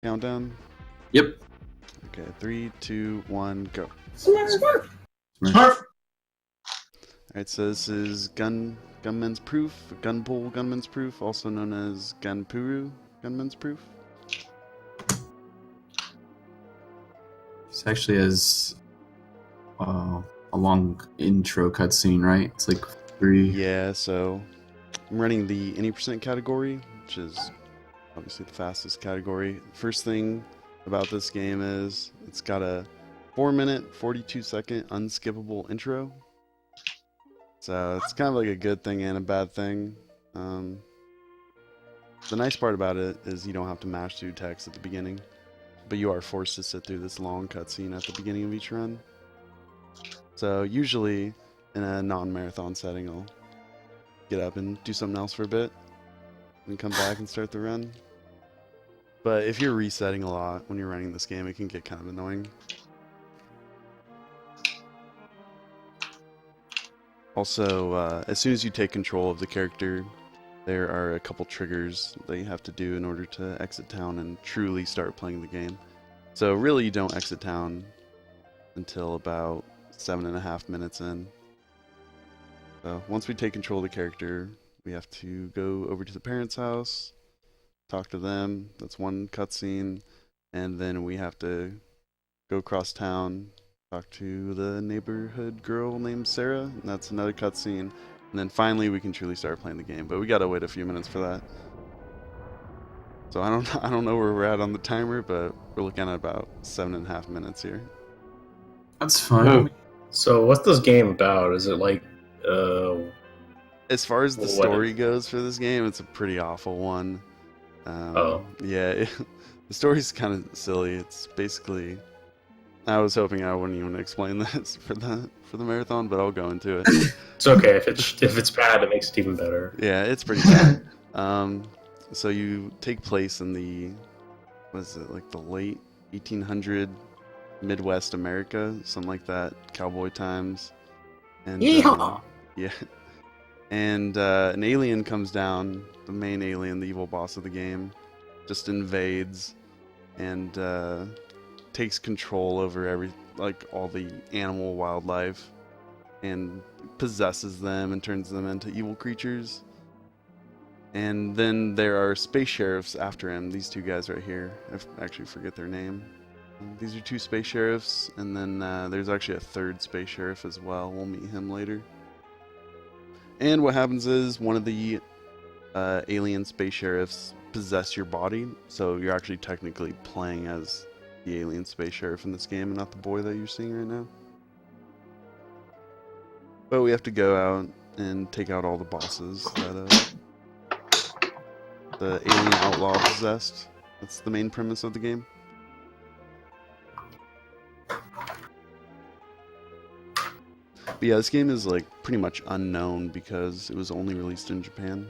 Countdown? Yep. Okay, 3, 2, 1, go. Smurf. Alright, so this is Gunman's Proof, Gunple Gunman's Proof, also known as Gunpuru Gunman's Proof. This actually has a long intro cutscene, right? It's like 3. Yeah, so I'm running the any percent category, which is obviously the fastest category. First thing about this game is it's got a 4-minute, 42-second unskippable intro. So it's kind of like a good thing and a bad thing. The nice part about it is you don't have to mash through text at the beginning, but you are forced to sit through this long cutscene at the beginning of each run. So usually in a non-marathon setting, I'll get up and do something else for a bit and come back and start the run. But if you're resetting a lot when you're running this game, it can get kind of annoying. Also, as soon as you take control of the character, there are a couple triggers that you have to do in order to exit town and truly start playing the game. So really you don't exit town until about 7.5 minutes in. So once we take control of the character, we have to go over to the parents' house, talk to them, that's one cutscene, and then we have to go across town, talk to the neighborhood girl named Sarah, and that's another cutscene. And then finally we can truly start playing the game, but we gotta wait a few minutes for that. So I don't know where we're at on the timer, but we're looking at about 7.5 minutes here. That's fine. Oh. So what's this game about? Is it like As far as the What story is- goes for this game, it's a pretty awful one. Oh. Yeah, the story's kind of silly. It's basically, I was hoping I wouldn't even explain this for the marathon, but I'll go into it. It's okay if it's bad, it makes it even better. Yeah, it's pretty bad. So you take place in the, what is it, like the late 1800 Midwest America, something like that, cowboy times. And Yeehaw! yeah, and an alien comes down, the main alien, the evil boss of the game, just invades and takes control over all the animal wildlife and possesses them and turns them into evil creatures. And then there are space sheriffs after him, these two guys right here. I actually forget their name. These are two space sheriffs, and then there's actually a third space sheriff as well. We'll meet him later. And what happens is one of the alien space sheriffs possess your body, so you're actually technically playing as the alien space sheriff in this game and not the boy that you're seeing right now. But we have to go out and take out all the bosses that the alien outlaw possessed. That's the main premise of the game. But yeah, this game is like pretty much unknown because it was only released in Japan.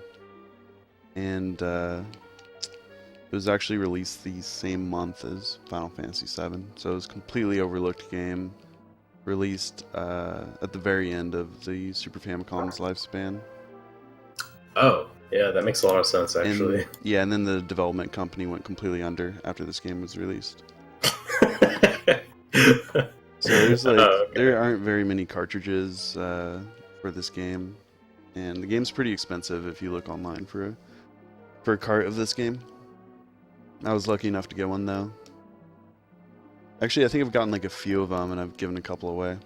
And it was actually released the same month as Final Fantasy VII. So it was a completely overlooked game, released at the very end of the Super Famicom's lifespan. Oh, yeah, that makes a lot of sense actually. And then the development company went completely under after this game was released. So there's there aren't very many cartridges for this game, and the game's pretty expensive if you look online for a cart of this game. I was lucky enough to get one though. Actually, I think I've gotten like a few of them, and I've given a couple away.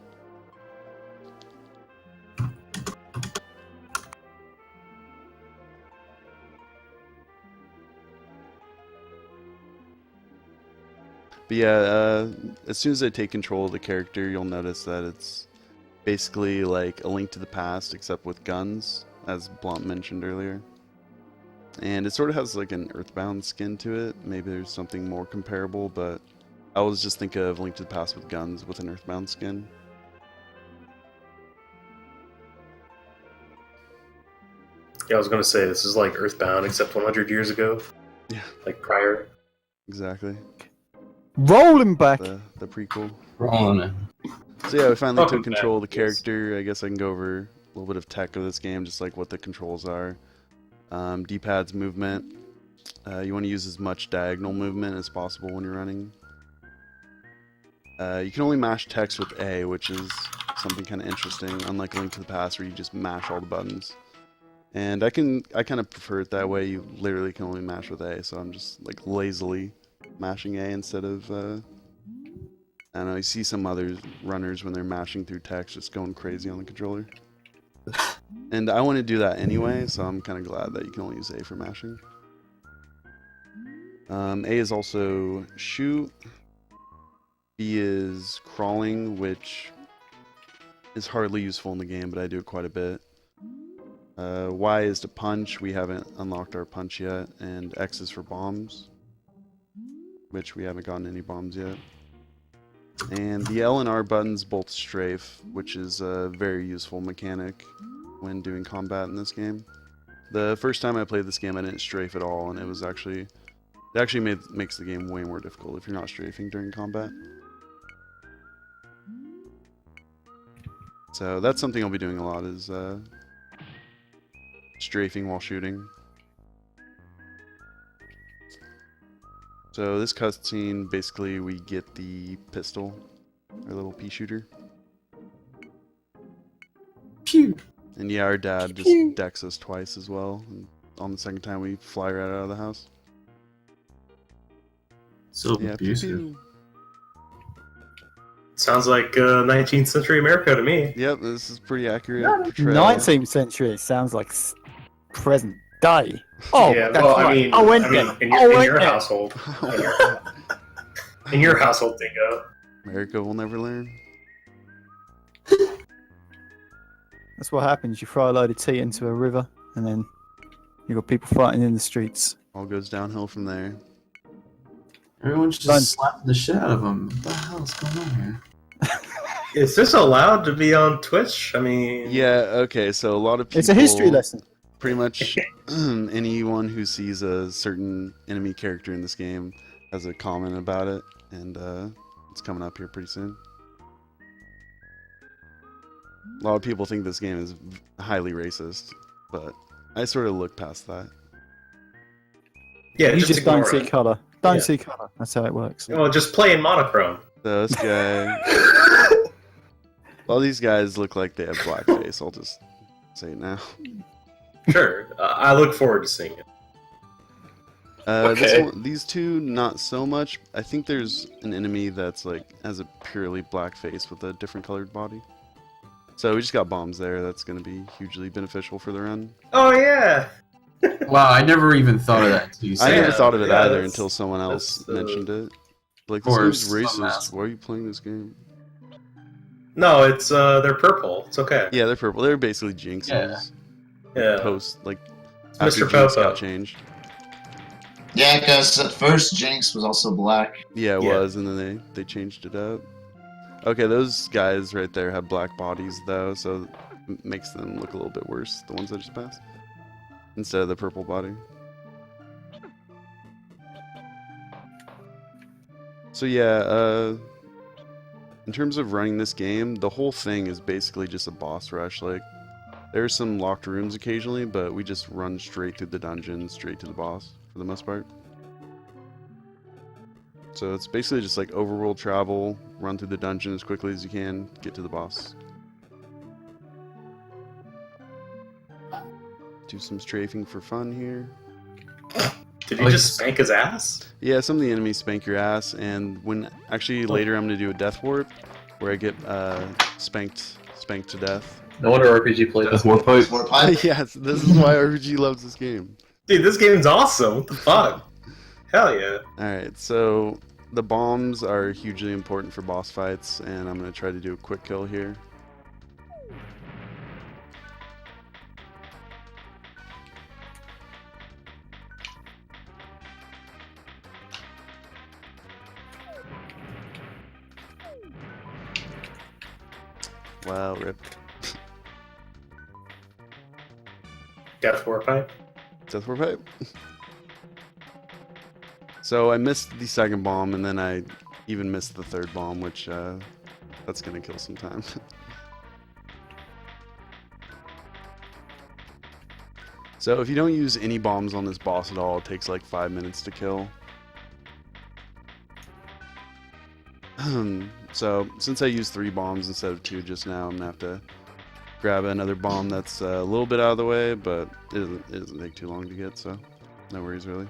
But yeah, as soon as I take control of the character, you'll notice that it's basically like A Link to the Past, except with guns, as Blunt mentioned earlier. And it sort of has like an Earthbound skin to it. Maybe there's something more comparable, but I always just think of Link to the Past with guns with an Earthbound skin. Yeah, I was gonna say this is like Earthbound except 100 years ago. Yeah. Like prior. Exactly. Rollin back. The prequel. Rollin. So yeah, we finally Welcome took control back, of the character. I guess I can go over a little bit of tech of this game, just like what the controls are. D-pad's movement, You want to use as much diagonal movement as possible when you're running. You can only mash text with A, which is something kind of interesting, unlike Link to the Past where you just mash all the buttons. And I kind of prefer it that way. You literally can only mash with A, so I'm just like lazily mashing A instead of, I don't know, you see some other runners when they're mashing through text just going crazy on the controller. And I want to do that anyway, so I'm kind of glad that you can only use A for mashing. A is also shoot. B is crawling, which is hardly useful in the game, but I do it quite a bit. Y is to punch. We haven't unlocked our punch yet. And X is for bombs, which we haven't gotten any bombs yet. And the L and R buttons both strafe, which is a very useful mechanic when doing combat in this game. The first time I played this game, I didn't strafe at all, and it actually makes the game way more difficult if you're not strafing during combat. So that's something I'll be doing a lot, is strafing while shooting. So this cutscene, basically we get the pistol, our little pea shooter. Pew. And yeah, our dad just decks us twice as well. And on the second time we fly right out of the house. So Yeah, pew abusive. pew. Sounds like 19th century America to me. Yep, this is pretty accurate portrayal. 19th century. It sounds like present day. Oh, yeah, that's well, right. in your household. In your household, Dingo. America will never learn. That's what happens. You throw a load of tea into a river, and then you got people fighting in the streets. All goes downhill from there. Everyone's just Done. slapping the shit out of him. What the hell's going on here? Is this allowed to be on Twitch? I mean, Yeah, okay, so a lot of people... It's a history lesson. Pretty much anyone who sees a certain enemy character in this game has a comment about it, and it's coming up here pretty soon. A lot of people think this game is highly racist, but I sort of look past that. yeah, You just don't ignore see it. colour. Don't Yeah. see colour. That's how it works. Well, just play in monochrome. So this guy... all these guys look like they have blackface, I'll just say it now. Sure, I look forward to seeing it. Okay. These two, not so much. I think there's an enemy that's like has a purely black face with a different colored body. So we just got bombs there. That's going to be hugely beneficial for the run. Oh yeah. Wow, I never even thought of that until you I said never it. thought of it yeah, either that's- until someone else that's, mentioned it. Like, Of this course, game's some racist. asshole. Why are you playing this game? No, it's they're purple. It's okay. Yeah, they're purple. They're basically jinxes. Yeah. Yeah. Post, like, It's after Mr. Jinx Popo. got changed. Yeah, because at first Jinx was also black. Yeah, it Yeah. was, and then they changed it up. Okay, those guys right there have black bodies, though, so it makes them look a little bit worse, the ones that just passed. Instead of the purple body. So yeah, in terms of running this game, the whole thing is basically just a boss rush. Like, there's some locked rooms occasionally, but we just run straight through the dungeon, straight to the boss, for the most part. So it's basically just like overworld travel, run through the dungeon as quickly as you can, get to the boss. Do some strafing for fun here. Did you Like- just spank his ass? Yeah, some of the enemies spank your ass, and when actually later I'm gonna do a death warp, where I get spanked to death. No wonder RPG played this one pipe. More pipe. Yes, this is why RPG loves this game. Dude, this game's awesome. What the fuck? Hell yeah. Alright, so the bombs are hugely important for boss fights, and I'm gonna try to do a quick kill here. Wow, rip. Death War Pipe. Death Warp Pipe. So I missed the second bomb, and then I even missed the third bomb, which that's gonna kill some time. So if you don't use any bombs on this boss at all, it takes like 5 minutes to kill. So since I used 3 bombs instead of 2 just now, I'm gonna have to grab another bomb that's a little bit out of the way, but it doesn't take too long to get, so no worries really.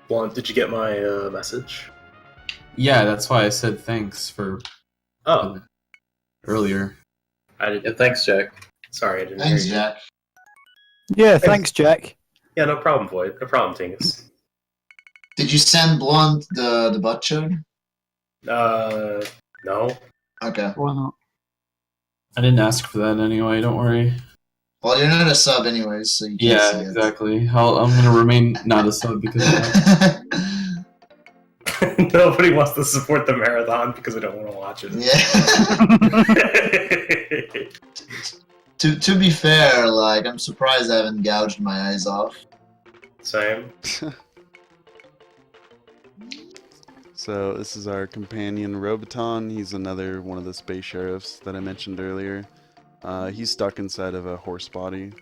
Blunt, did you get my message? Yeah, that's why I said thanks for Oh, earlier. I did. Yeah, thanks, Jack. Sorry, I didn't Thanks, hear you. Jack. Yeah, thanks, Jack. Yeah, no problem, Void. No problem, Tingus. Did you send Blonde the butt chug? No. Okay. Why not? I didn't ask for that anyway. Don't worry. Well, you're not a sub anyways, so you can't see Yeah, exactly. I'm gonna remain not a sub because of that. it. Nobody wants to support the marathon because we don't want to watch it. Yeah. To be fair, like, I'm surprised I haven't gouged my eyes off. Same. So this is our companion Roboton. He's another one of the space sheriffs that I mentioned earlier. He's stuck inside of a horse body,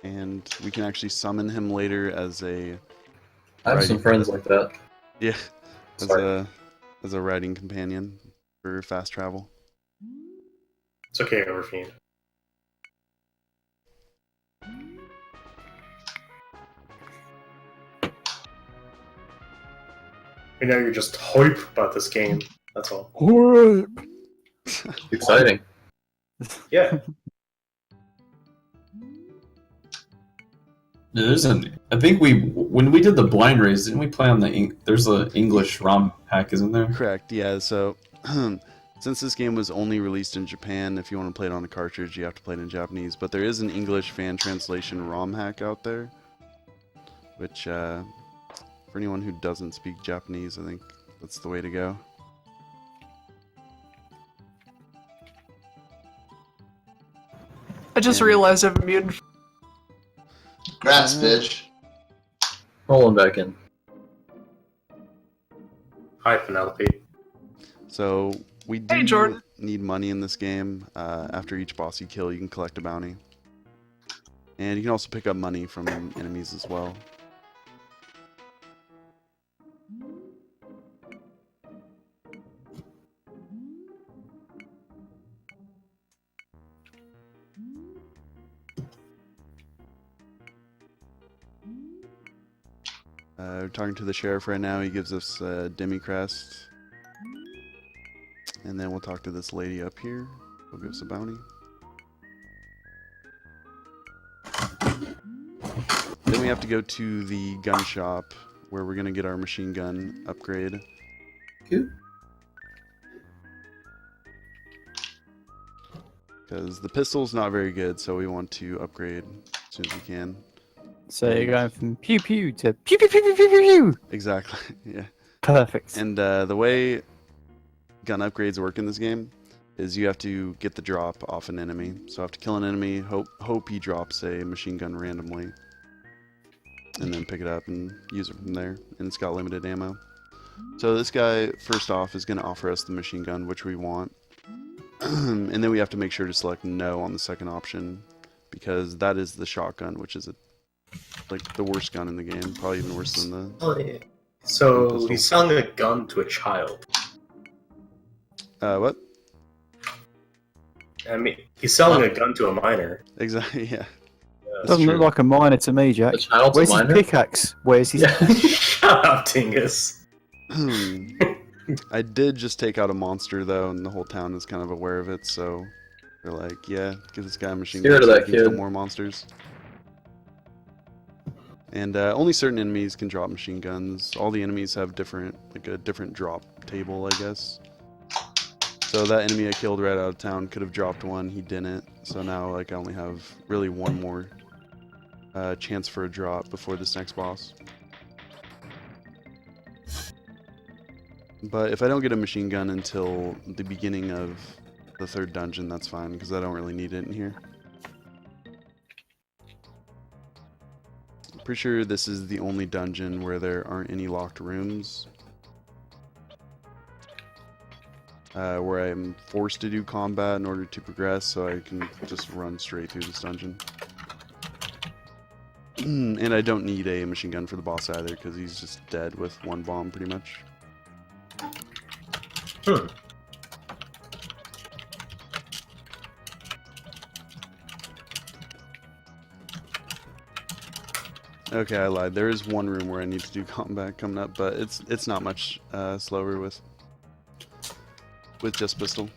and we can actually summon him later as a I have some friends like that. yeah, Sorry. as a riding companion for fast travel. It's okay, Overfiend. We know you're just hype about this game. That's all. Alright. Exciting. Yeah. I think when we did the blind race, didn't we play on there's an English ROM hack, isn't there? Correct. Yeah. So since this game was only released in Japan, if you want to play it on a cartridge, you have to play it in Japanese. But there is an English fan translation ROM hack out there, which for anyone who doesn't speak Japanese, I think that's the way to go. I just Yeah. realized I've muted. Congrats, bitch. Rolling back in. Hi, Penelope. So we do Hey, Jordan. need money in this game. After each boss you kill, you can collect a bounty. And you can also pick up money from enemies as well. We're talking to the sheriff right now. He gives us Demi Crest. And then we'll talk to this lady up here. She'll give us a bounty. Then we have to go to the gun shop where we're going to get our machine gun upgrade. Cool. Because the pistol's not very good, so we want to upgrade as soon as we can. So you're going from pew pew to pew pew pew pew pew pew pew. Exactly, yeah. Perfect. And the way gun upgrades work in this game is you have to get the drop off an enemy. So I have to kill an enemy, hope he drops a machine gun randomly, and then pick it up and use it from there. And it's got limited ammo. So this guy, first off, is going to offer us the machine gun, which we want. And then we have to make sure to select no on the second option, because that is the shotgun, which is like the worst gun in the game, probably even worse than the... So he's selling a gun to a child. What? I mean, he's selling a gun to a minor. Exactly, yeah. Doesn't look like a miner to me, Jack. The child's Where's a his minor? pickaxe? Where's his... Shut up, Tingus. I did just take out a monster, though, and the whole town is kind of aware of it, so they're like, yeah, give this guy a machine Get rid gun of so that he can kill kid. more monsters. And only certain enemies can drop machine guns. All the enemies have a different drop table, I guess. So that enemy I killed right out of town could have dropped one, he didn't. So now I only have really one more chance for a drop before this next boss. But if I don't get a machine gun until the beginning of the third dungeon, that's fine, because I don't really need it in here. I'm pretty sure this is the only dungeon where there aren't any locked rooms. where I'm forced to do combat in order to progress, so I can just run straight through this dungeon. And I don't need a machine gun for the boss either, because he's just dead with one bomb, pretty much. Okay, I lied. There is one room where I need to do combat coming up, but it's not much slower with just pistol.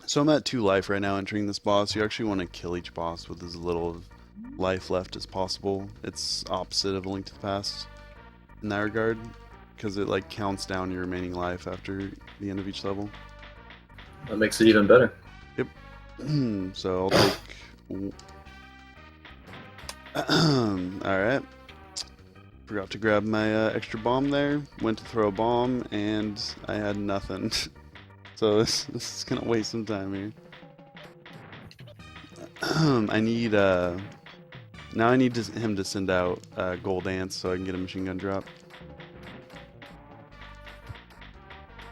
So I'm at 2 life right now entering this boss. You actually want to kill each boss with as little life left as possible. It's opposite of A Link to the Past in that regard, because it like counts down your remaining life after the end of each level. That makes it even better. Yep. So I'll take... Alright. Forgot to grab my extra bomb there. Went to throw a bomb, and I had nothing. So this is gonna waste some time here. I need... Now I need him to send out gold ants so I can get a machine gun drop.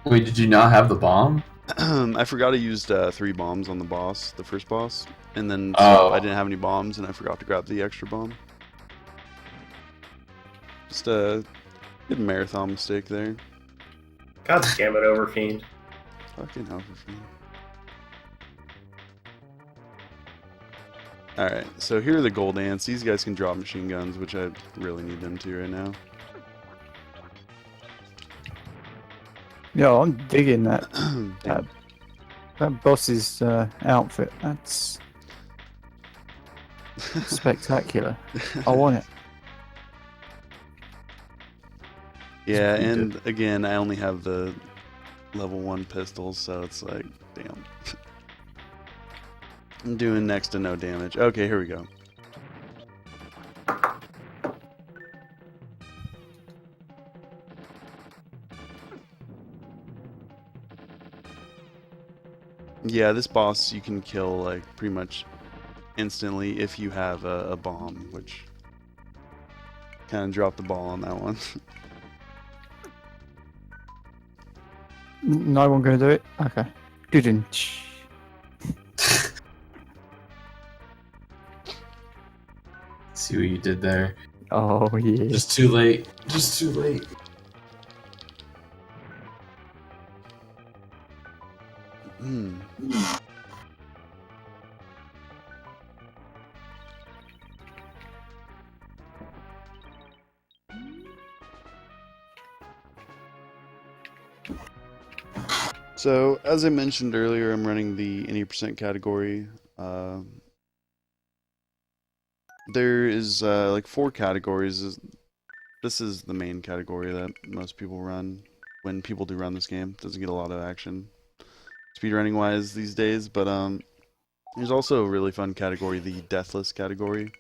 Wait, did you not have the bomb? I forgot I used 3 bombs on the boss, the first boss, and then so I didn't have any bombs, and I forgot to grab the extra bomb. Just a good marathon mistake there. God damn it, Overfiend. Fucking hell for me. Alright, so here are the gold ants. These guys can drop machine guns, which I really need them to right now. Yo, I'm digging that. That boss's outfit. That's spectacular. I want it. Yeah, and again, I only have the level 1 pistols, so it's like, damn. I'm doing next to no damage. Okay, here we go. Yeah, this boss you can kill like pretty much instantly if you have a bomb, which kind of dropped the ball on that one. No one gonna do it? Okay. Didn't. See what you did there. Oh yeah. Just too late. Just too late. So, as I mentioned earlier, I'm running the any percent category. There is like 4 categories. This is the main category that most people run when people do run this game. Doesn't get a lot of action speedrunning wise these days, but there's also a really fun category, the Deathless category,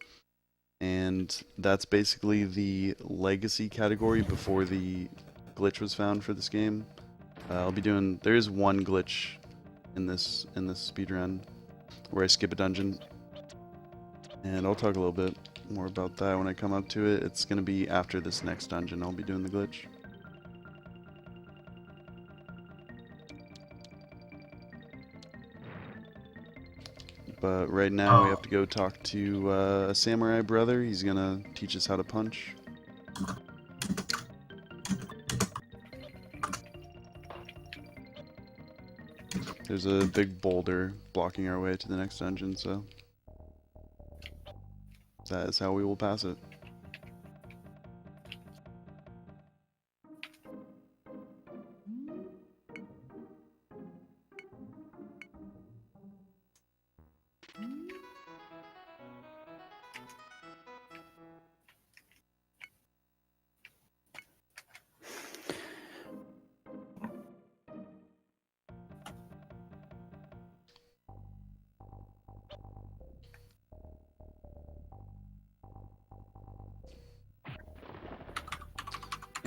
and that's basically the legacy category before the glitch was found for this game. I'll be doing. There is one glitch in this speedrun where I skip a dungeon, and I'll talk a little bit more about that when I come up to it. It's going to be after this next dungeon I'll be doing the glitch. But right now we have to go talk to a samurai brother. He's going to teach us how to punch. There's a big boulder blocking our way to the next dungeon, so that is how we will pass it.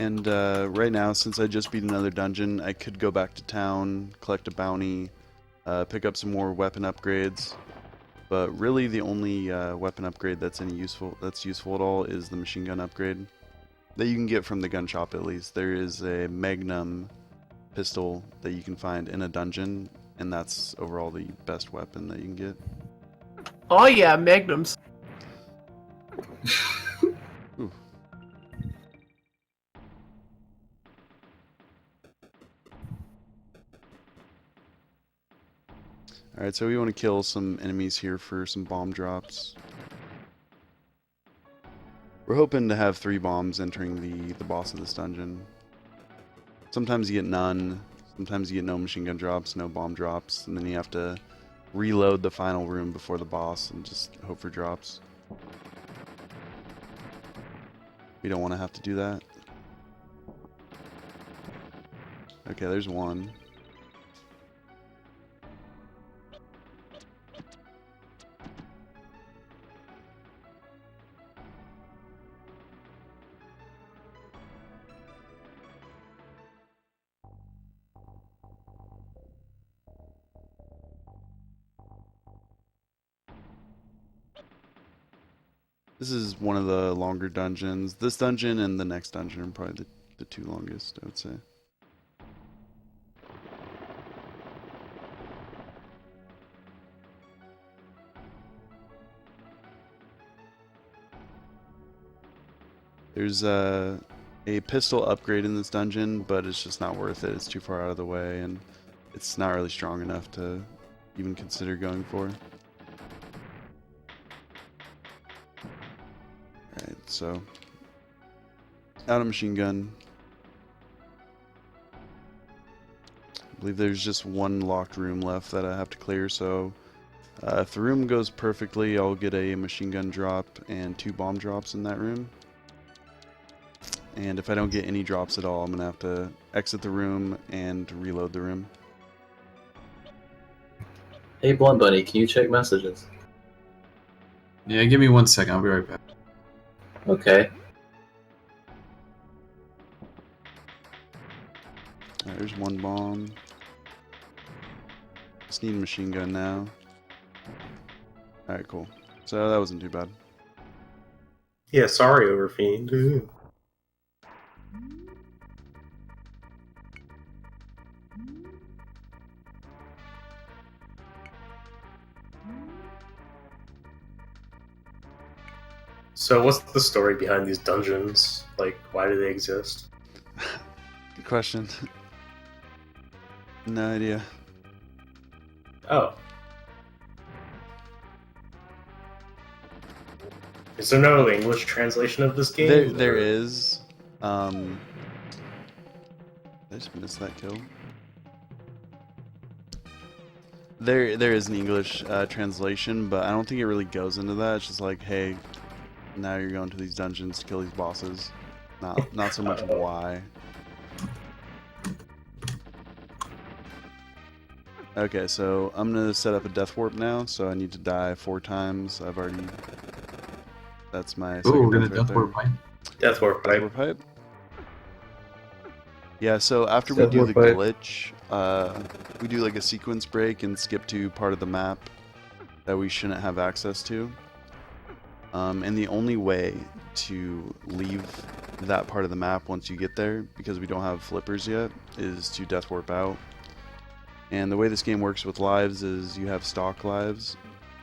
And right now, since I just beat another dungeon, I could go back to town, collect a bounty, pick up some more weapon upgrades, But really, the only weapon upgrade that's useful at all is the machine gun upgrade that you can get from the gun shop. At least there is a Magnum pistol that you can find in a dungeon, and that's overall the best weapon that you can get. Oh yeah, magnums. Ooh. Alright, so we want to kill some enemies here for some bomb drops. We're hoping to have 3 bombs entering the boss of this dungeon. Sometimes you get none, sometimes you get no machine gun drops, no bomb drops, and then you have to reload the final room before the boss and just hope for drops. We don't want to have to do that. Okay, there's one. This is one of the longer dungeons. This dungeon and the next dungeon are probably the 2 longest, I would say. There's a pistol upgrade in this dungeon, but it's just not worth it. It's too far out of the way, and it's not really strong enough to even consider going for. Alright, so out of machine gun. I believe there's just one locked room left that I have to clear, so if the room goes perfectly, I'll get a machine gun drop and 2 bomb drops in that room. And if I don't get any drops at all, I'm going to have to exit the room and reload the room. Hey, Blunt Buddy, can you check messages? Yeah, give me 1 second. I'll be right back. Okay. Alright, there's 1 bomb. Just need a machine gun now. Alright, cool. So that wasn't too bad. Yeah, sorry, Overfiend. Ooh. So what's the story behind these dungeons? Like, why do they exist? Good question. No idea. Oh. Is there no English translation of this game? There is. I just missed that kill. There is an English translation, but I don't think it really goes into that. It's just like, hey, now you're going to these dungeons to kill these bosses. Not so much why. Okay, so I'm gonna set up a death warp now. So I need to die 4 times. I've already. That's my. Ooh, we're second gonna death warp pipe. Death Warp Death Pipe. warp pipe. Yeah, so after we Death do warp the pipe. glitch, we do like a sequence break and skip to part of the map that we shouldn't have access to. And the only way to leave that part of the map once you get there, because we don't have flippers yet, is to death warp out. And the way this game works with lives is you have stock lives.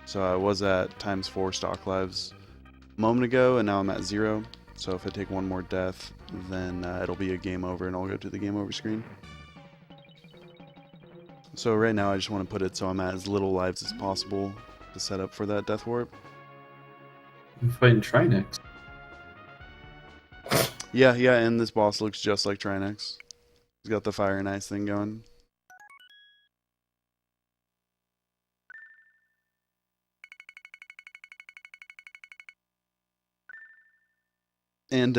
So I was at ×4 stock lives a moment ago, and now I'm at 0. So if I take 1 more death, then it'll be a game over, and I'll go to the game over screen. So right now I just want to put it so I'm at as little lives as possible to set up for that death warp. I'm fighting Trinex. Yeah, and this boss looks just like Trinex. He's got the fire and ice thing going. And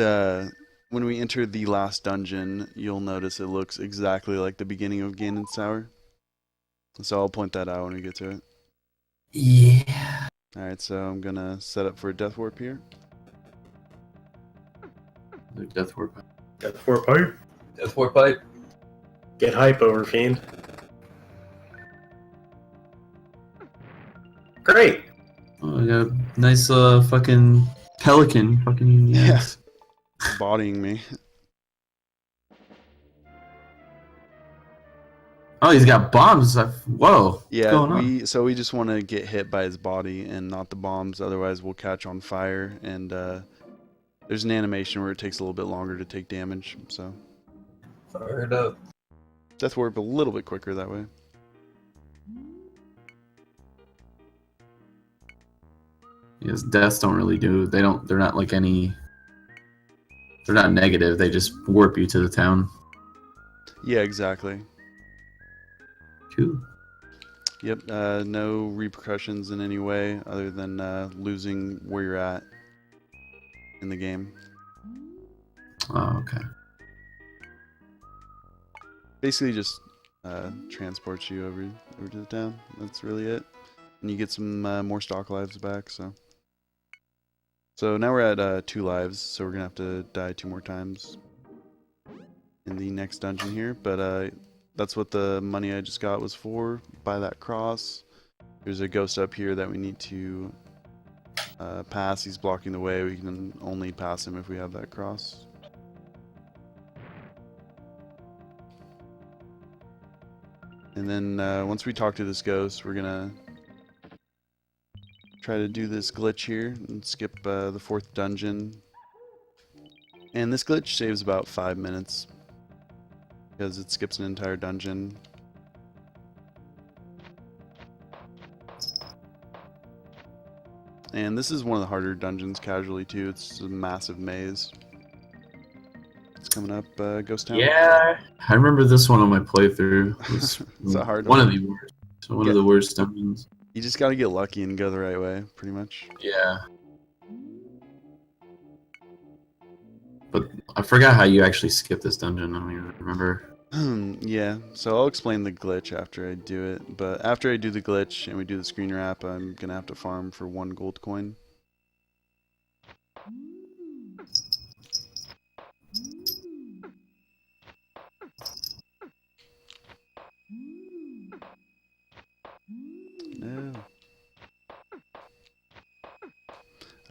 when we enter the last dungeon, you'll notice it looks exactly like the beginning of Ganon's Tower. So I'll point that out when we get to it. Yeah. Alright, so I'm gonna set up for a death warp here. The death warp pipe. Death Warp Pipe. Death Warp Pipe. Get hype, Overfiend. Great. Oh, I got a nice fucking pelican fucking in the Yeah. ass. Bodying me. Oh, he's got bombs. Whoa. What's Yeah, going on? we just want to get hit by his body and not the bombs, otherwise we'll catch on fire, and there's an animation where it takes a little bit longer to take damage, so Fired up. death warp a little bit quicker that way. Yes, deaths don't really do. They're not like any. They're not negative. They just warp you to the town. Yeah, exactly. Cool. Yep, no repercussions in any way other than losing where you're at in the game. Oh, okay. Basically just transports you over to the town. That's really it. And you get some more stock lives back, so. So now we're at 2 lives, so we're gonna have to die 2 more times in the next dungeon here, but that's what the money I just got was for. Buy that cross. There's a ghost up here that we need to pass. He's blocking the way. We can only pass him if we have that cross. And then once we talk to this ghost, we're gonna try to do this glitch here and skip the 4th dungeon. And this glitch saves about 5 minutes because it skips an entire dungeon. And this is one of the harder dungeons casually too. It's a massive maze. It's coming up, Ghost Town. Yeah, I remember this one on my playthrough. It was It's a hard one one. of the worst. One of the worst dungeons. You just gotta get lucky and go the right way, pretty much. Yeah. But I forgot how you actually skip this dungeon. I don't even remember. Yeah, so I'll explain the glitch after I do it. But after I do the glitch and we do the screen wrap, I'm gonna have to farm for 1 gold coin. No.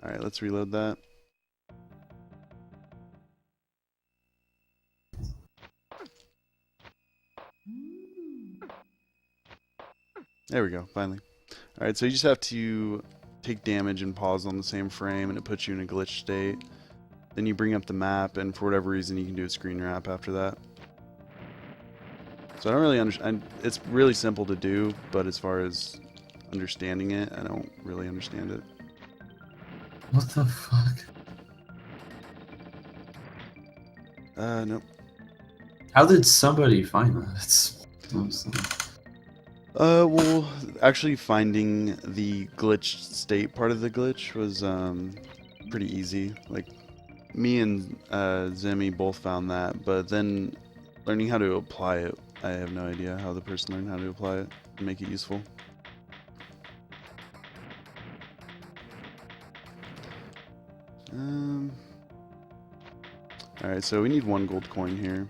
Alright, let's reload that. There we go, finally. Alright, so you just have to take damage and pause on the same frame, and it puts you in a glitch state. Then you bring up the map, and for whatever reason, you can do a screen wrap after that. So I don't really understand. It's really simple to do, but as far as understanding it, I don't really understand it. What the fuck? Nope. How did somebody find that? Well, actually finding the glitch state part of the glitch was pretty easy. Like, me and Zemi both found that, but then learning how to apply it, I have no idea how the person learned how to apply it and make it useful. Alright, so we need 1 gold coin here.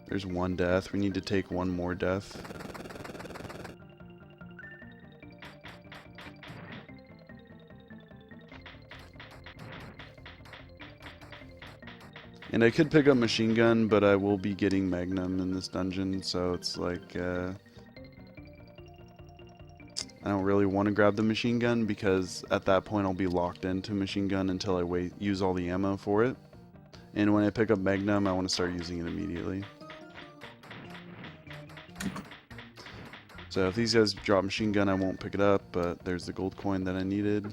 There's 1 death. We need to take 1 more death. And I could pick up machine gun, but I will be getting magnum in this dungeon, so it's like, I don't really want to grab the machine gun because at that point I'll be locked into machine gun until I use all the ammo for it. And when I pick up magnum, I want to start using it immediately. So if these guys drop machine gun, I won't pick it up, but there's the gold coin that I needed.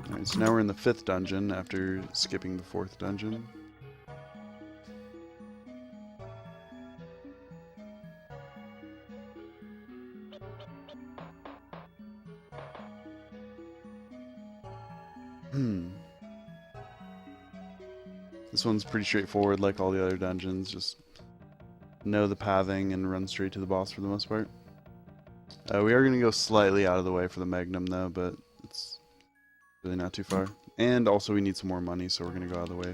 Alright, so now we're in the 5th dungeon after skipping the 4th dungeon. This one's pretty straightforward like all the other dungeons, just know the pathing and run straight to the boss for the most part. We are going to go slightly out of the way for the Magnum, though, but it's really not too far. And also we need some more money, so we're going to go out of the way.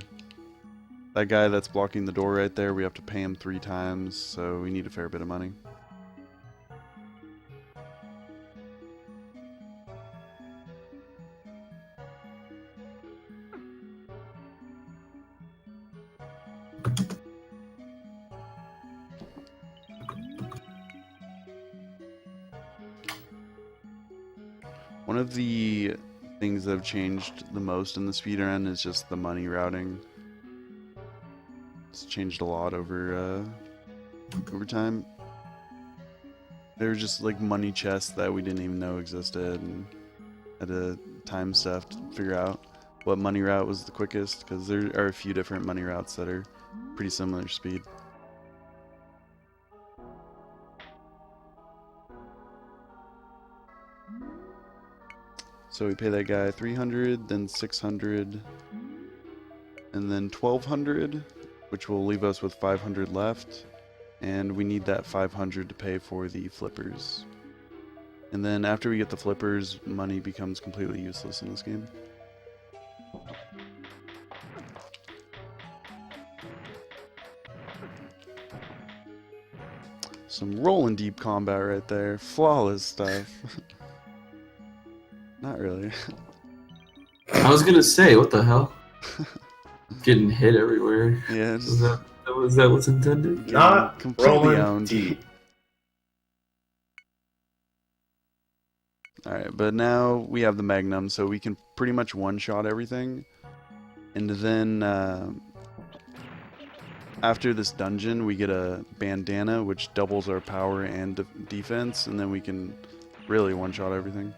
That guy that's blocking the door right there, we have to pay him 3 times, so we need a fair bit of money. One of the things that have changed the most in the speedrun is just the money routing. It's changed a lot over time. There were just like money chests that we didn't even know existed, and had to time stuff to figure out what money route was the quickest, because there are a few different money routes that are pretty similar speed. So we pay that guy 300, then 600, and then 1200, which will leave us with 500 left. And we need that 500 to pay for the flippers. And then after we get the flippers, money becomes completely useless in this game. Some rolling deep combat right there. Flawless stuff. Not really. I was gonna say, what the hell? Getting hit everywhere. Yeah, Was that what's intended? Not completely rolling owned. deep. Alright, but now we have the Magnum, so we can pretty much one-shot everything. And then, after this dungeon, we get a bandana, which doubles our power and defense, and then we can really one-shot everything.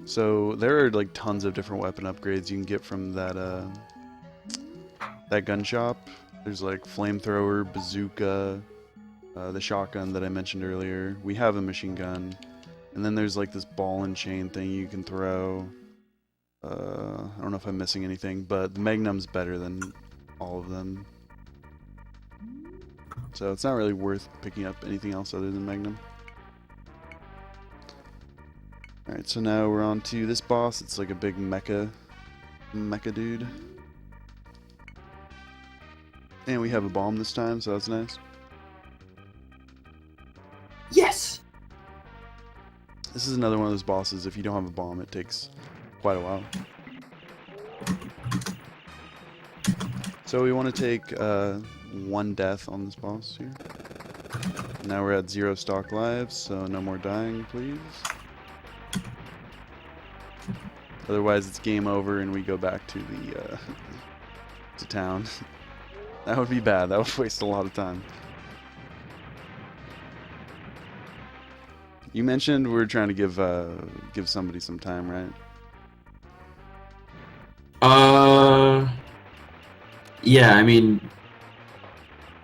So there are like tons of different weapon upgrades you can get from that gun shop. There's like flamethrower, bazooka, the shotgun that I mentioned earlier. We have a machine gun, and then there's like this ball and chain thing you can throw. I don't know if I'm missing anything, but the Magnum's better than all of them. So it's not really worth picking up anything else other than Magnum. Alright, so now we're on to this boss. It's like a big mecha dude. And we have a bomb this time, so that's nice. Yes! This is another one of those bosses, if you don't have a bomb, it takes quite a while. So we want to take 1 death on this boss here. Now we're at 0 stock lives, so no more dying, please. Otherwise it's game over and we go back to the to town. That would be bad. That would waste a lot of time. You mentioned we're trying to give somebody some time, right? Yeah, I mean,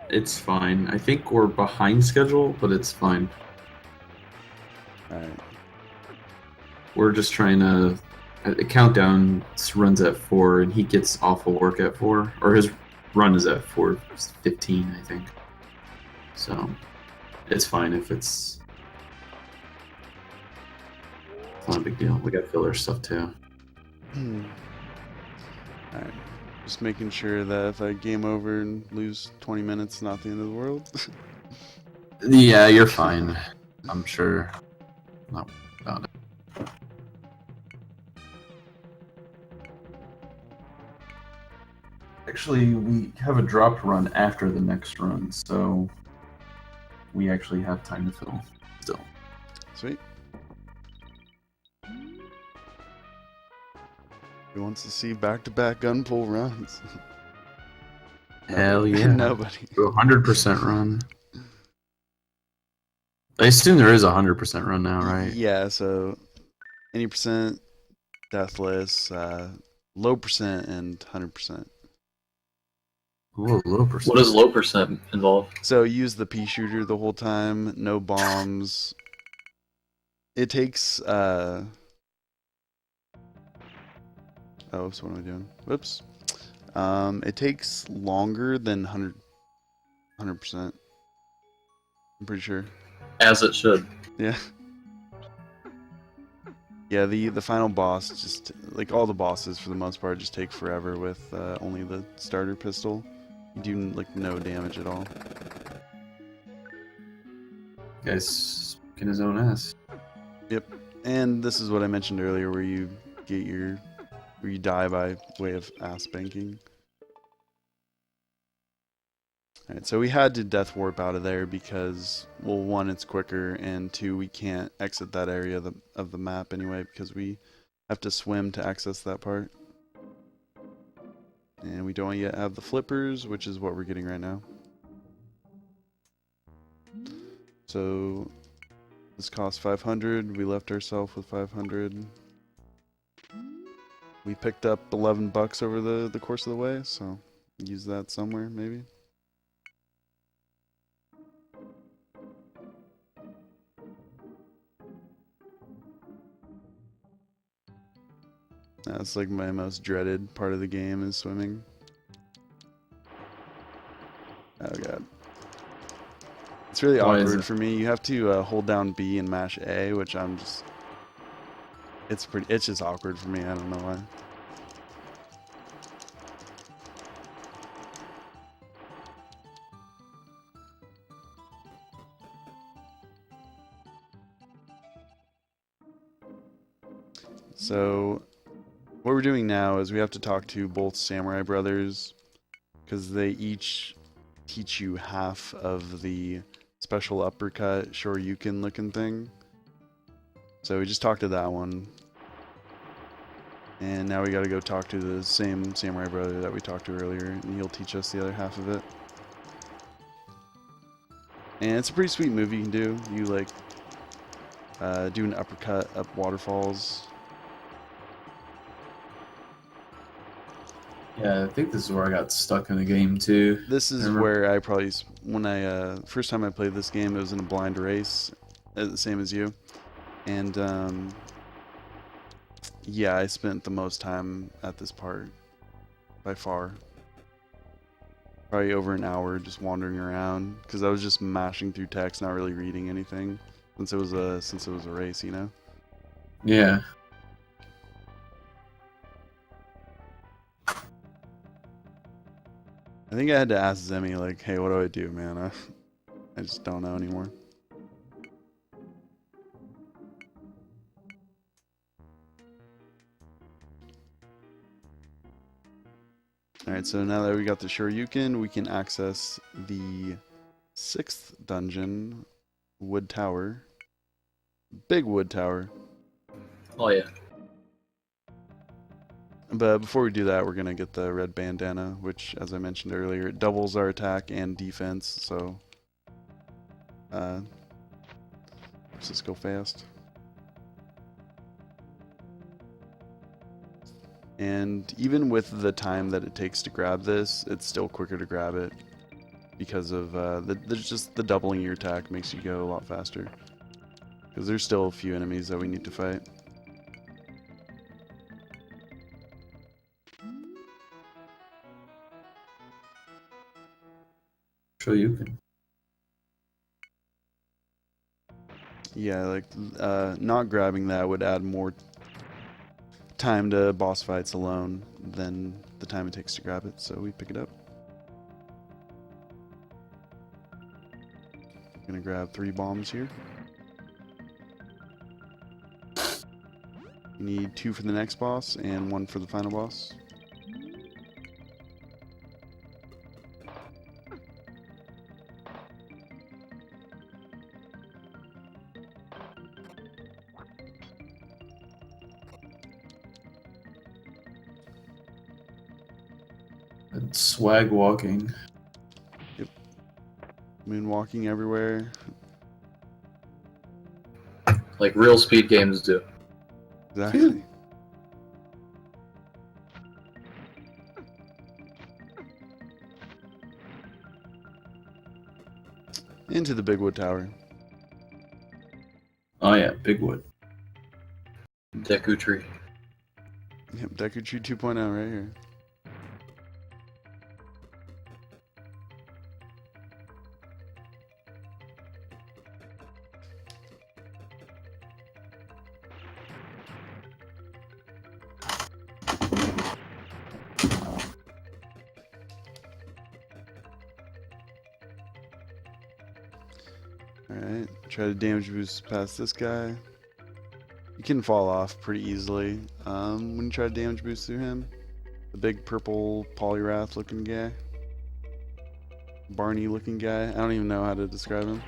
it's fine. I think we're behind schedule, but it's fine. Alright. We're just trying to. The countdown runs at 4, and he gets off of work at 4, or his run is at 4:15, I think. So it's fine if it's not a big deal. We got filler stuff too. Alright. Just making sure that if I game over and lose 20 minutes, not the end of the world. Yeah, you're fine. I'm sure. Not about it. Actually, we have a dropped run after the next run, so we actually have time to fill still. Sweet. Who wants to see back-to-back Gunple runs? Hell yeah. Nobody. 100% run. I assume there is a 100% run now, right? Yeah, so any percent, deathless, low percent, and 100%. Ooh, low percent. What does low percent involve? So use the pea shooter the whole time, no bombs. It takes oh, so what am I doing? Whoops. It takes longer than 100%. I'm pretty sure. As it should. Yeah. Yeah, the final boss, just like all the bosses for the most part, just take forever with only the starter pistol. You do like no damage at all. Guy's kicking his own ass. Yep. And this is what I mentioned earlier, where you die by way of ass banking. Alright, so we had to death warp out of there because, well, one, it's quicker, and two, we can't exit that area of the map anyway because we have to swim to access that part. And we don't yet have the flippers, which is what we're getting right now. So this cost 500. We left ourselves with 500. We picked up $11 over the course of the way, so use that somewhere maybe. That's like my most dreaded part of the game is swimming. Oh god. It's really Why is awkward it? for me. You have to hold down B and mash A, which I'm just... It's just awkward for me. I don't know why. So what we're doing now is we have to talk to both samurai brothers because they each teach you half of the special uppercut shoryuken looking thing. So we just talked to that one. And now we gotta go talk to the same samurai brother that we talked to earlier, and he'll teach us the other half of it. And it's a pretty sweet move you can do. You like do an uppercut up waterfalls. Yeah, I think this is where I got stuck in the game too. This is Remember? where I probably, when I first time I played this game, it was in a blind race, the same as you, and yeah, I spent the most time at this part by far. Probably over an hour just wandering around because I was just mashing through text, not really reading anything, since it was a race, you know. Yeah. I think I had to ask Zemi, like, hey, what do I do, man? I just don't know anymore. Alright, so now that we got the Shoryuken, we can access the 6th dungeon, Wood Tower. Big Wood Tower. Oh yeah. But before we do that, we're going to get the red bandana, which, as I mentioned earlier, it doubles our attack and defense, so let's just go fast. And even with the time that it takes to grab this, it's still quicker to grab it because of just the doubling your attack makes you go a lot faster. Because there's still a few enemies that we need to fight. Shoryuken. Yeah, like not grabbing that would add more time to boss fights alone than the time it takes to grab it, so we pick it up. I'm gonna grab 3 bombs here. You need 2 for the next boss and 1 for the final boss. And swag walking. Moonwalking everywhere. Like real speed games do. Exactly. Into the Big Wood Tower. Oh yeah, Bigwood. Deku tree. Yep, Deku Tree 2.0 right here. Alright, try to damage boost past this guy. You can fall off pretty easily when you try to damage boost through him. The big purple Polyrath looking guy. Barney looking guy. I don't even know how to describe him.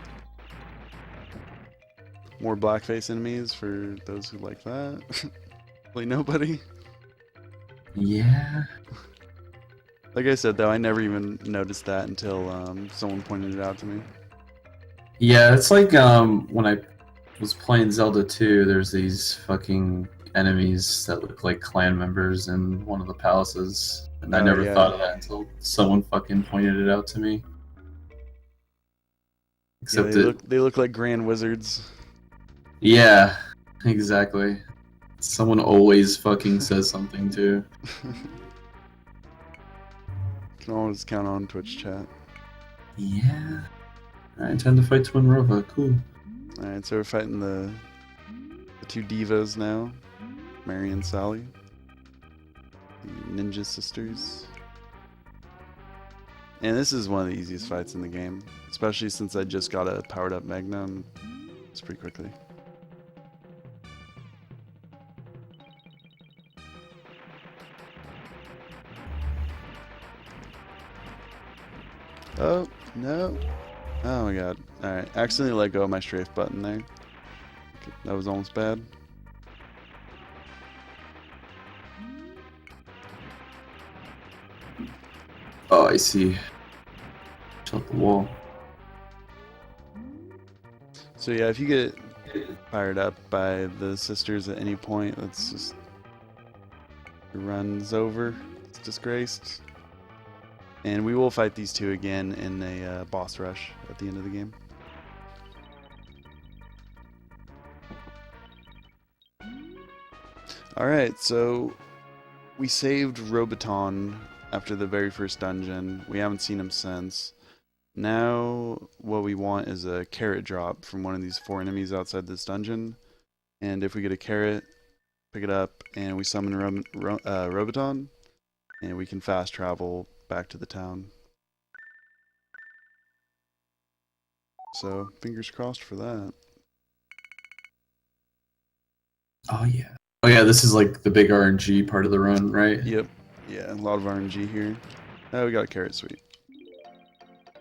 More blackface enemies for those who like that. Really nobody. Yeah. Like I said though, I never even noticed that until someone pointed it out to me. Yeah, it's like when I was playing Zelda 2, there's these fucking enemies that look like clan members in one of the palaces. And I Oh, never yeah. thought of that until someone fucking pointed it out to me. Yeah, Except they look like grand wizards. yeah, exactly. Someone always fucking says something too. Can always count on Twitch chat. Yeah. I intend to fight Twin Rova. Cool. Alright, so we're fighting the two divas now. Mary and Sally. The ninja sisters. And this is one of the easiest fights in the game. Especially since I just got a powered up Magnum. It's pretty quickly. Oh, no. Oh my god. Alright, accidentally let go of my strafe button there. Okay, that was almost bad. Oh, I see. Shut the wall. So yeah, if you get fired up by the sisters at any point, that's just... Your run's over. It's disgraced. And we will fight these two again in a boss rush at the end of the game. Alright, so we saved Robiton after the very first dungeon. We haven't seen him since. Now what we want is a carrot drop from one of these 4 enemies outside this dungeon. And if we get a carrot, pick it up, and we summon Robiton, and we can fast travel back to the town. So, fingers crossed for that. Oh yeah. Oh yeah, this is like the big RNG part of the run, right? Yep. Yeah, a lot of RNG here. Oh, we got a carrot, sweet.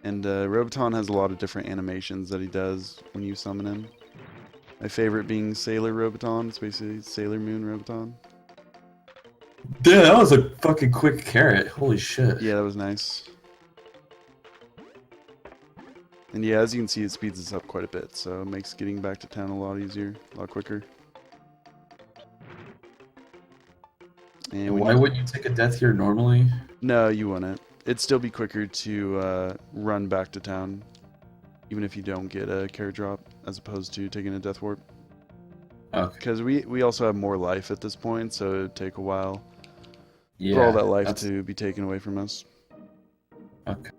And Robiton has a lot of different animations that he does when you summon him. My favorite being Sailor Robiton. It's basically Sailor Moon Robiton. Dude, that was a fucking quick carrot. Holy shit. Yeah, that was nice. And yeah, as you can see, it speeds us up quite a bit, so it makes getting back to town a lot easier, a lot quicker. And Why wouldn't you take a death here normally? No, you wouldn't. It'd still be quicker to run back to town, even if you don't get a carrot drop, as opposed to taking a death warp. Okay. Because we also have more life at this point, so it'd take a while Yeah. for all that life that's- to be taken away from us. Okay.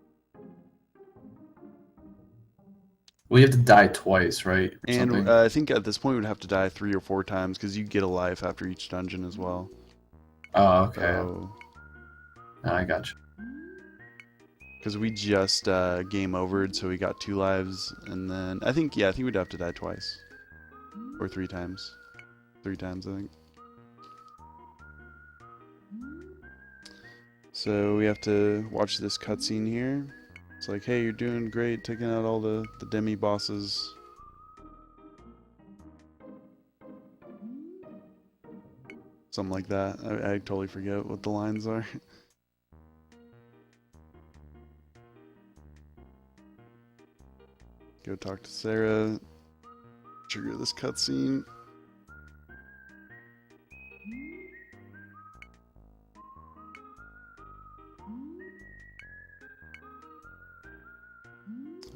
We have to die twice, right? Or And something? I think at this point we'd have to die 3 or 4 times, because you get a life after each dungeon as well. Oh, okay. So, I got you. because we just game overed, so we got 2 lives, and then I think we'd have to die twice, or 3 times, 3 times I think. So we have to watch this cutscene here. It's like, hey, you're doing great, taking out all the demi bosses. Something like that. I totally forget what the lines are. Go talk to Sarah. Trigger this cutscene.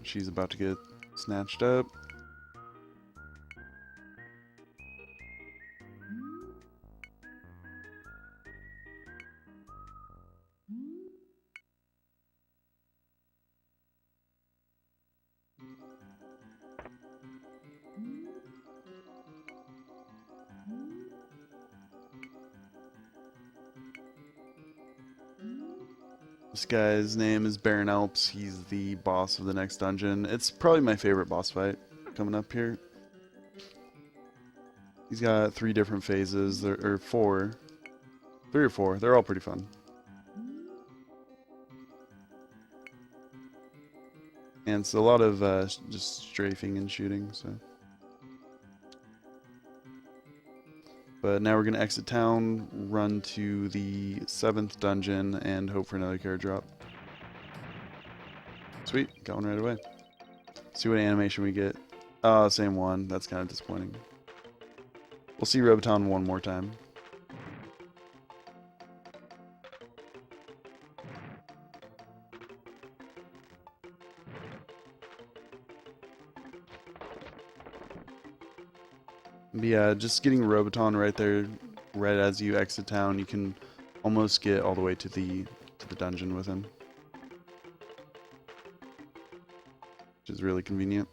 She's about to get snatched up. This guy's name is Baron Alps. He's the boss of the next dungeon. It's probably my favorite boss fight coming up here. He's got 3 different phases, or 4. 3 or 4. They're all pretty fun. And it's a lot of just strafing and shooting, so. But now we're going to exit town, run to the 7th dungeon, and hope for another carrot drop. Sweet, got one right away. See what animation we get. Oh, same one. That's kind of disappointing. We'll see Roboton one more time. But yeah, just getting Roboton right there, right as you exit town, you can almost get all the way to the dungeon with him, which is really convenient.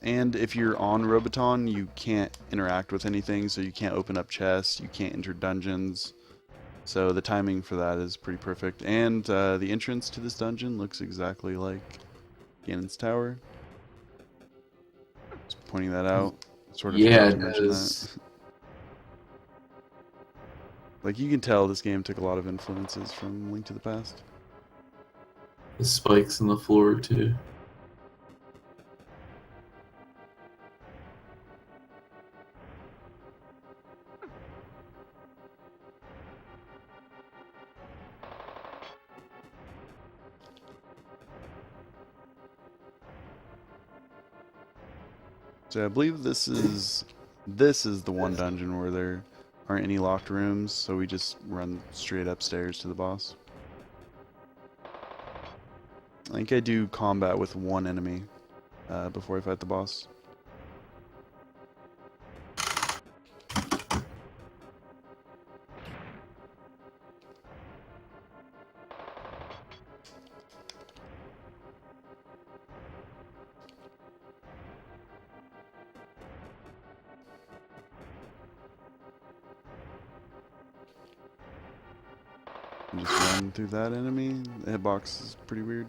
And if you're on Roboton, you can't interact with anything, so you can't open up chests, you can't enter dungeons. So the timing for that is pretty perfect. And the entrance to this dungeon looks exactly like Ganon's Tower. Just pointing that out. Sort of Yeah, forgot to it mention does. that. Like, you can tell this game took a lot of influences from Link to the Past. The spikes on the floor too. So I believe this is the one dungeon where there aren't any locked rooms, so we just run straight upstairs to the boss. I think I do combat with one enemy before I fight the boss. And just run through that enemy. The hitbox is pretty weird.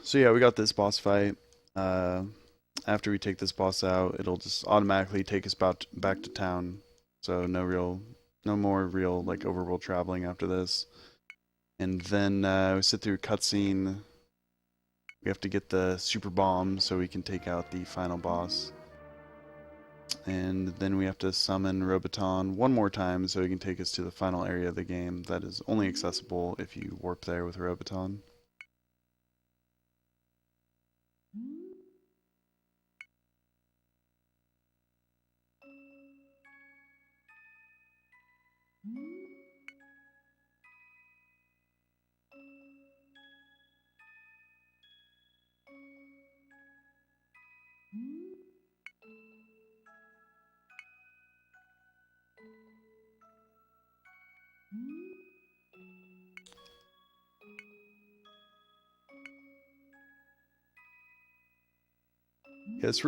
So yeah, we got this boss fight. After we take this boss out, it'll just automatically take us back to town. So no more real like overworld traveling after this. And then we sit through a cutscene. We have to get the super bomb so we can take out the final boss. And then we have to summon Roboton one more time so he can take us to the final area of the game that is only accessible if you warp there with Roboton.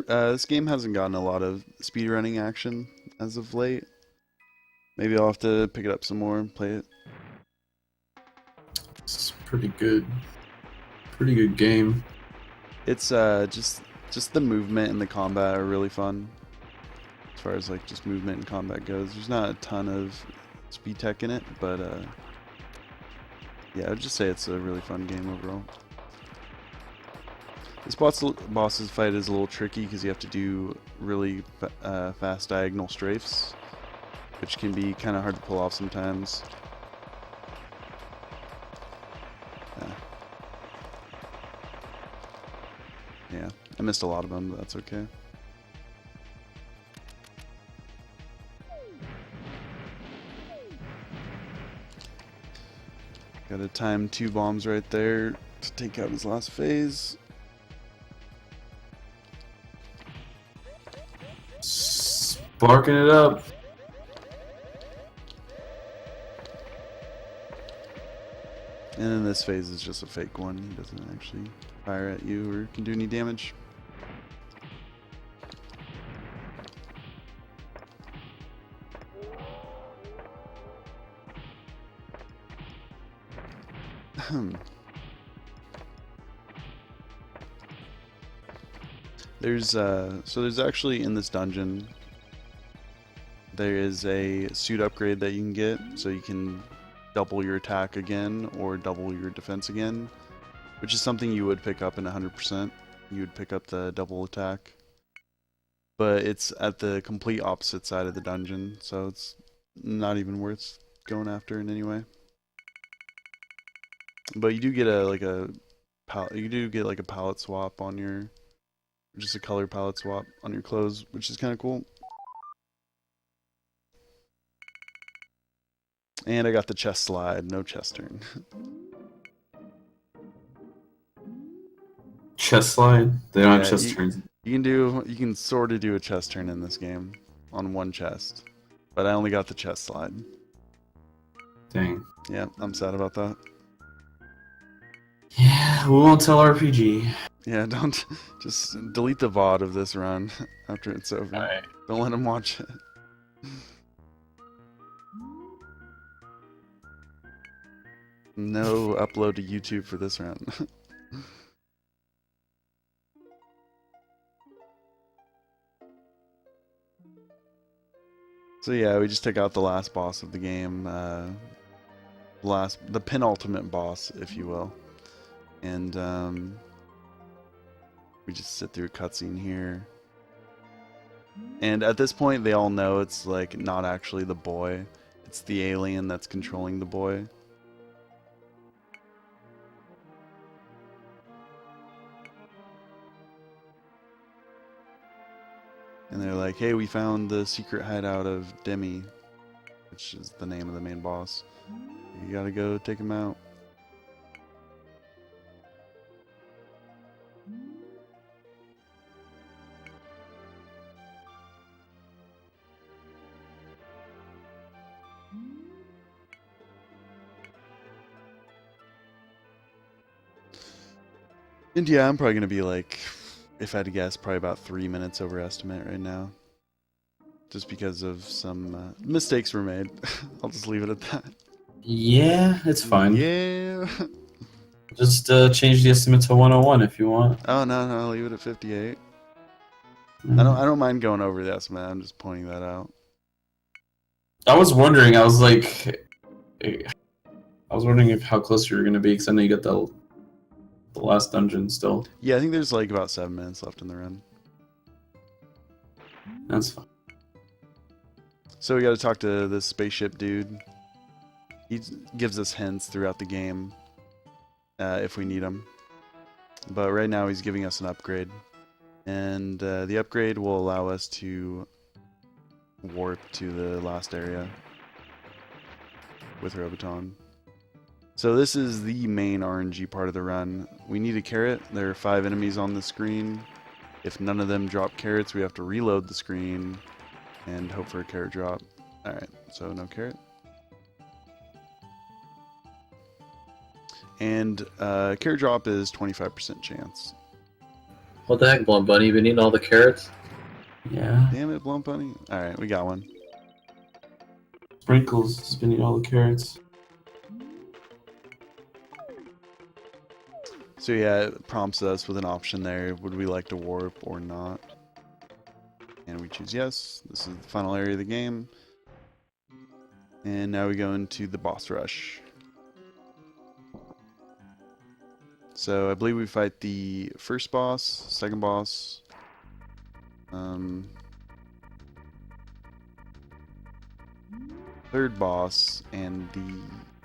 Yeah, this game hasn't gotten a lot of speedrunning action as of late. Maybe I'll have to pick it up some more and play it. It's pretty good. Pretty good game. It's just the movement and the combat are really fun. As far as like just movement and combat goes, there's not a ton of speed tech in it, but yeah, I'd just say it's a really fun game overall. This boss's fight is a little tricky because you have to do really fast diagonal strafes, which can be kind of hard to pull off sometimes. Yeah, I missed a lot of them, but that's okay. Got to time 2 bombs right there to take out his last phase. Sparking it up. And then this phase is just a fake one. He doesn't actually fire at you or can do any damage. There's actually in this dungeon there is a suit upgrade that you can get, so you can double your attack again or double your defense again, which is something you would pick up in 100%. You would pick up the double attack, but it's at the complete opposite side of the dungeon, so it's not even worth going after in any way. But you do get a palette swap on your, just a color palette swap on your clothes, which is kind of cool. And I got the chest slide, no chest turn. Chest slide? They don't have Yeah, chest turns. You can sort of do a chest turn in this game on one chest, but I only got the chest slide. Dang. Yeah, I'm sad about that. Yeah, we won't tell RPG. Yeah, don't just delete the VOD of this run after it's over. Alright. Don't let him watch it. No upload to YouTube for this round. So yeah, we just took out the last boss of the game, the penultimate boss, if you will, and we just sit through a cutscene here. And at this point, they all know it's like not actually the boy; it's the alien that's controlling the boy. And they're like, hey, we found the secret hideout of Demi, which is the name of the main boss. You gotta go take him out. And yeah, I'm probably gonna be like, if I had to guess, probably about 3 minutes over estimate right now. Just because of some mistakes were made. I'll just leave it at that. Yeah, it's fine. Yeah. Just change the estimate to 101 if you want. Oh no, leave it at 58. Mm. I don't mind going over the estimate. I'm just pointing that out. I was wondering. I was wondering if how close you were gonna be, because I know you got the last dungeon still. Yeah, I think there's like about 7 minutes left in the run. That's fine. So we got to talk to this spaceship dude. He gives us hints throughout the game if we need them. But right now he's giving us an upgrade. And the upgrade will allow us to warp to the last area with Roboton. So this is the main RNG part of the run. We need a carrot. There are 5 enemies on the screen. If none of them drop carrots, we have to reload the screen and hope for a carrot drop. Alright, so no carrot. And carrot drop is 25% chance. What the heck, Blunt Bunny? You been eating all the carrots? Yeah. Damn it, Blunt Bunny. Alright, we got one. Sprinkles spinning all the carrots. So yeah, it prompts us with an option there. Would we like to warp or not? And we choose yes. This is the final area of the game. And now we go into the boss rush. So I believe we fight the first boss, second boss, third boss, and the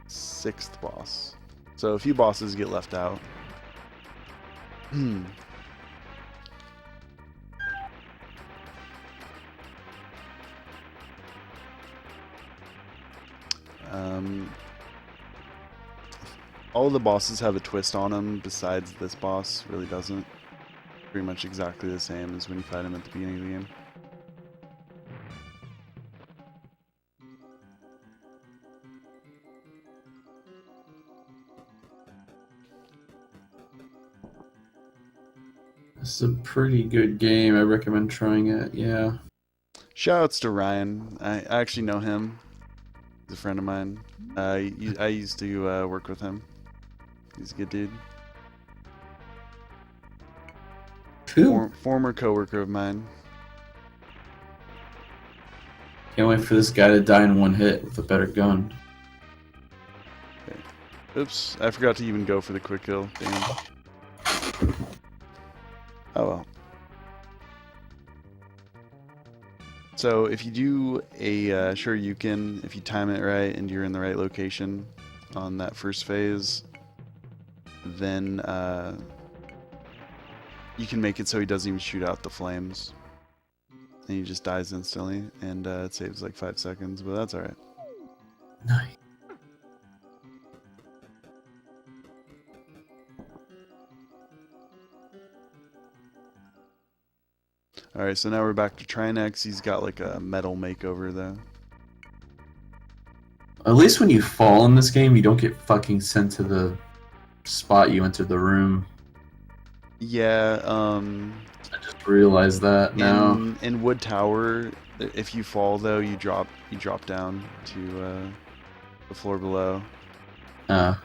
6th boss. So a few bosses get left out. All the bosses have a twist on them, besides this boss really doesn't. Pretty much exactly the same as when you fight him at the beginning of the game. This is a pretty good game. I recommend trying it. Yeah. Shoutouts to Ryan. I actually know him. He's a friend of mine. I used to work with him. He's a good dude. Cool. Former coworker of mine. Can't wait for this guy to die in one hit with a better gun. Oops, I forgot to even go for the quick kill. Damn. Oh well. So if you do a sure you can, if you time it right and you're in the right location on that first phase, then you can make it so he doesn't even shoot out the flames. And he just dies instantly, and it saves like 5 seconds, but that's alright. Nice. Alright, so now we're back to Trinex. He's got like a metal makeover though. At least when you fall in this game, you don't get fucking sent to the spot you entered the room. Yeah, I just realized that now. in Wood Tower, if you fall though, you drop down to the floor below. So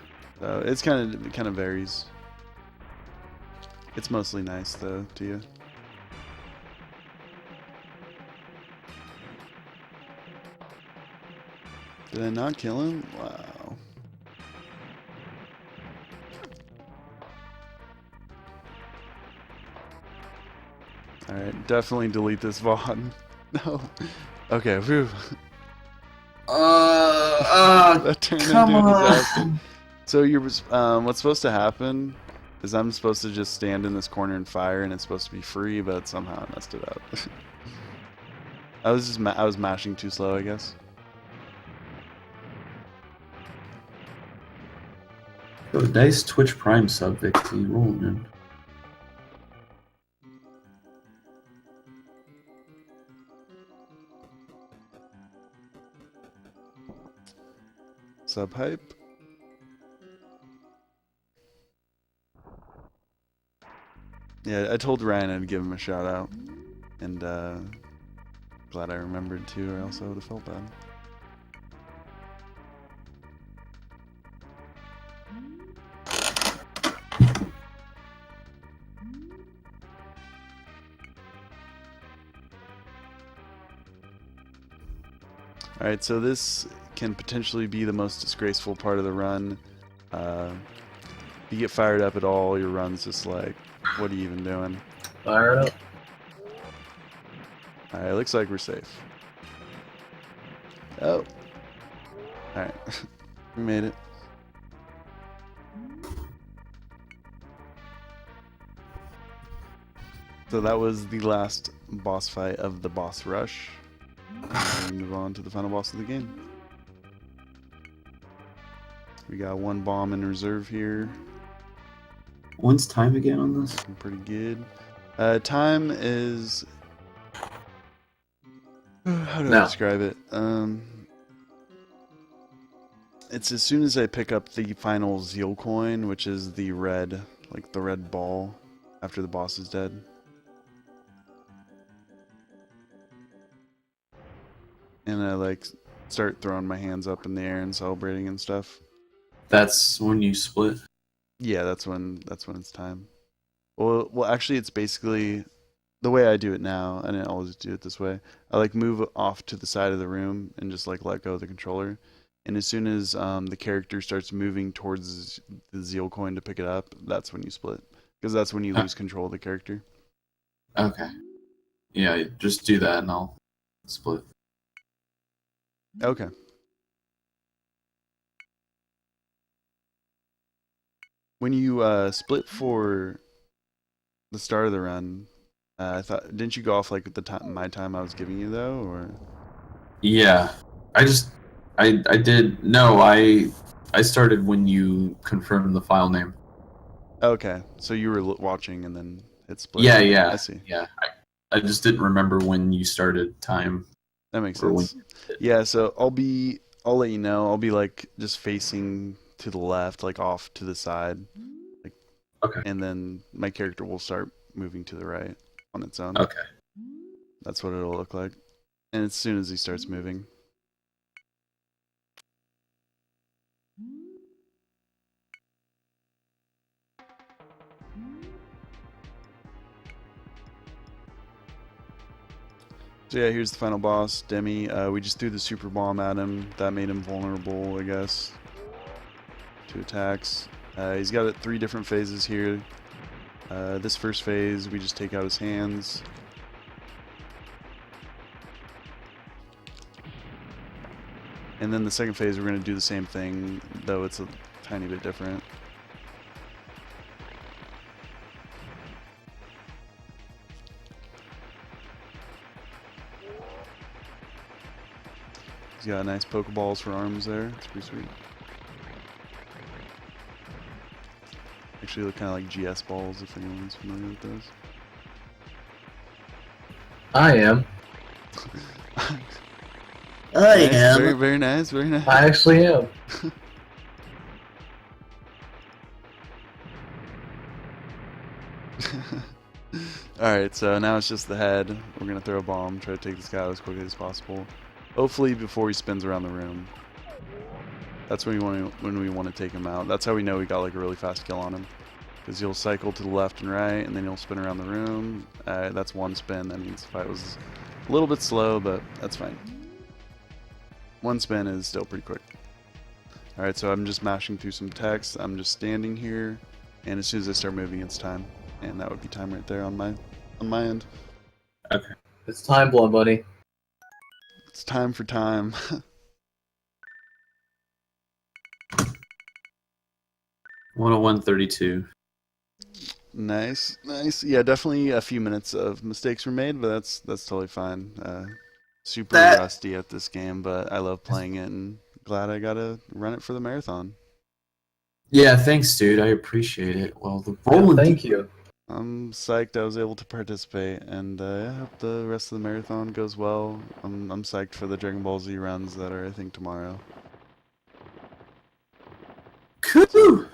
it's kind of varies. It's mostly nice though to you. Did I not kill him? Wow. Alright, definitely delete this VOD. No. Okay, whew. That turned come into a on. disaster. So you're what's supposed to happen is I'm supposed to just stand in this corner and fire, and it's supposed to be free, but somehow I messed it up. I was mashing too slow, I guess. Oh, nice Twitch Prime sub, Victy. Rolling. Sub hype. Yeah, I told Ryan I'd give him a shout out, and glad I remembered too, or else I would have felt bad. Alright, so this can potentially be the most disgraceful part of the run. If you get fired up at all, your run's just like, what are you even doing? Fire up. Alright, looks like we're safe. Oh. Alright. We made it. So that was the last boss fight of the boss rush. We move on to the final boss of the game. We got one bomb in reserve here. When's time again on this? Looking pretty good. Time is... How do I No. describe it? It's as soon as I pick up the final Zeal coin, which is the red, like the red ball, after the boss is dead. And I like start throwing my hands up in the air and celebrating and stuff. That's when you split. Yeah, that's when it's time. Well, actually, it's basically the way I do it now. I didn't always do it this way. I like move off to the side of the room and just like let go of the controller. And as soon as the character starts moving towards the Zeal coin to pick it up, that's when you split, because that's when you lose control of the character. Okay. Yeah, just do that and I'll split. Okay. When you split for the start of the run, I thought, didn't you go off like the time my time I was giving you though, or? Yeah. I did. No, I started when you confirmed the file name. Okay, so you were watching and then it split. Yeah. I see. Yeah. I just didn't remember when you started time. That makes Or sense. Yeah, so I'll let you know. I'll be like just facing to the left, like off to the side. Like, Okay. and then my character will start moving to the right on its own. Okay. That's what it'll look like. And as soon as he starts moving. So yeah, here's the final boss, Demi. We just threw the super bomb at him. That made him vulnerable, I guess, to attacks. He's got 3 different phases here. This first phase, we just take out his hands. And then the second phase, we're going to do the same thing, though it's a tiny bit different. He's got nice Pokeballs for arms there. It's pretty sweet. Actually look kind of like GS balls, if anyone's familiar with those. I am. I Nice, am. Very, very nice, very nice. I actually am. Alright, so now it's just the head. We're gonna throw a bomb, try to take this guy out as quickly as possible. Hopefully before he spins around the room. That's when we want to take him out. That's how we know we got like a really fast kill on him. Because he'll cycle to the left and right, and then he'll spin around the room. That's one spin. That means the fight was a little bit slow, but that's fine. One spin is still pretty quick. Alright, so I'm just mashing through some text. I'm just standing here, and as soon as I start moving, it's time. And that would be time right there on my end. Okay. It's time, Blood Bunny. It's time for time. 101.32. Nice, nice. Yeah, definitely a few minutes of mistakes were made, but that's totally fine. Super rusty at this game, but I love playing it, and glad I got to run it for the marathon. Yeah, thanks, dude. I appreciate it. Well, the Yeah, Rollin. thank you. I'm psyched I was able to participate, and I hope the rest of the marathon goes well. I'm psyched for the Dragon Ball Z runs that are, I think, tomorrow. Cool.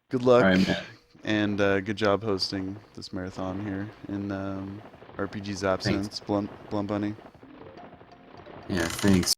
Good luck, All right, man. and good job hosting this marathon here in RPG's absence, Blunt Bunny. Yeah, thanks.